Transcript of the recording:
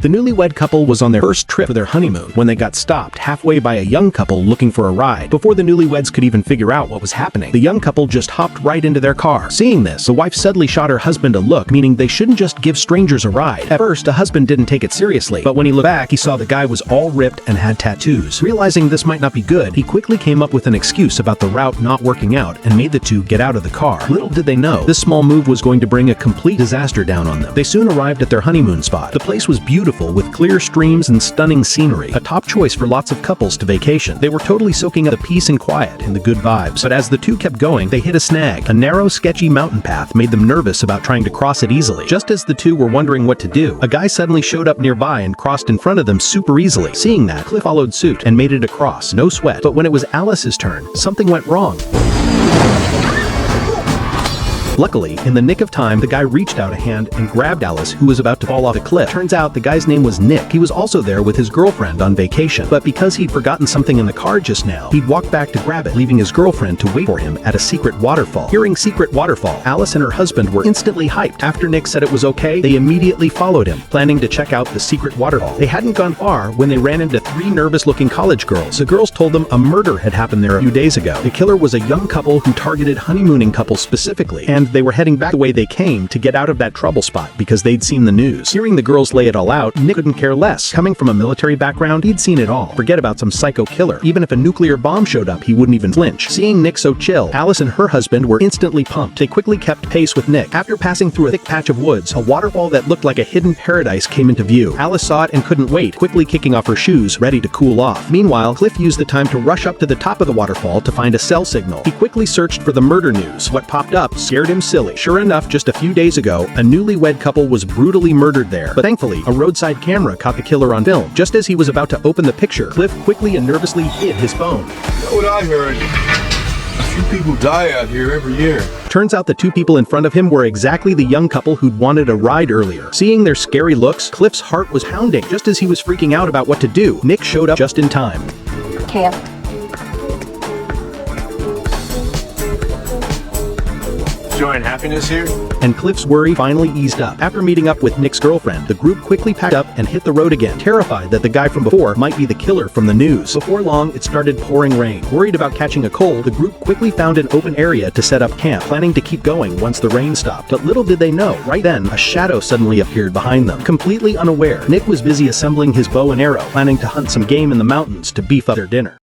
The newlywed couple was on their first trip for their honeymoon when they got stopped halfway by a young couple looking for a ride. Before the newlyweds could even figure out what was happening, the young couple just hopped right into their car. Seeing this, the wife suddenly shot her husband a look, meaning they shouldn't just give strangers a ride. At first, the husband didn't take it seriously, but when he looked back, he saw the guy was all ripped and had tattoos. Realizing this might not be good, he quickly came up with an excuse about the route not working out and made the two get out of the car. Little did they know, this small move was going to bring a complete disaster down on them. They soon arrived at their honeymoon spot. The place was beautiful with clear streams and stunning scenery, a top choice for lots of couples to vacation. They were totally soaking up the peace and quiet and the good vibes, but as the two kept going, they hit a snag. A narrow, sketchy mountain path made them nervous about trying to cross it easily. Just as the two were wondering what to do, a guy suddenly showed up nearby and crossed in front of them super easily. Seeing that, Cliff followed suit and made it across, no sweat. But when it was Alice's turn, something went wrong. Luckily, in the nick of time, the guy reached out a hand and grabbed Alice, who was about to fall off a cliff. Turns out the guy's name was Nick. He was also there with his girlfriend on vacation, but because he'd forgotten something in the car just now, he'd walked back to grab it, leaving his girlfriend to wait for him at a secret waterfall. Hearing secret waterfall, Alice and her husband were instantly hyped. After Nick said it was okay, they immediately followed him, planning to check out the secret waterfall. They hadn't gone far when they ran into three nervous-looking college girls. The girls told them a murder had happened there a few days ago. The killer was a young couple who targeted honeymooning couples specifically, and they were heading back the way they came to get out of that trouble spot because they'd seen the news. Hearing the girls lay it all out, Nick couldn't care less. Coming from a military background, he'd seen it all. Forget about some psycho killer. Even if a nuclear bomb showed up, he wouldn't even flinch. Seeing Nick so chill, Alice and her husband were instantly pumped. They quickly kept pace with Nick. After passing through a thick patch of woods, a waterfall that looked like a hidden paradise came into view. Alice saw it and couldn't wait, quickly kicking off her shoes, ready to cool off. Meanwhile, Cliff used the time to rush up to the top of the waterfall to find a cell signal. He quickly searched for the murder news. What popped up scared him silly. Sure enough, just a few days ago, a newlywed couple was brutally murdered there, but thankfully, a roadside camera caught the killer on film. Just as he was about to open the picture, Cliff quickly and nervously hid his phone. You know what I heard? A few people die out here every year. Turns out the two people in front of him were exactly the young couple who'd wanted a ride earlier. Seeing their scary looks, Cliff's heart was pounding. Just as he was freaking out about what to do, Nick showed up just in time. Camp. Joy and happiness here? And Cliff's worry finally eased up. After meeting up with Nick's girlfriend, the group quickly packed up and hit the road again, terrified that the guy from before might be the killer from the news. Before long, it started pouring rain. Worried about catching a cold, the group quickly found an open area to set up camp, planning to keep going once the rain stopped. But little did they know, right then, a shadow suddenly appeared behind them. Completely unaware, Nick was busy assembling his bow and arrow, planning to hunt some game in the mountains to beef up their dinner.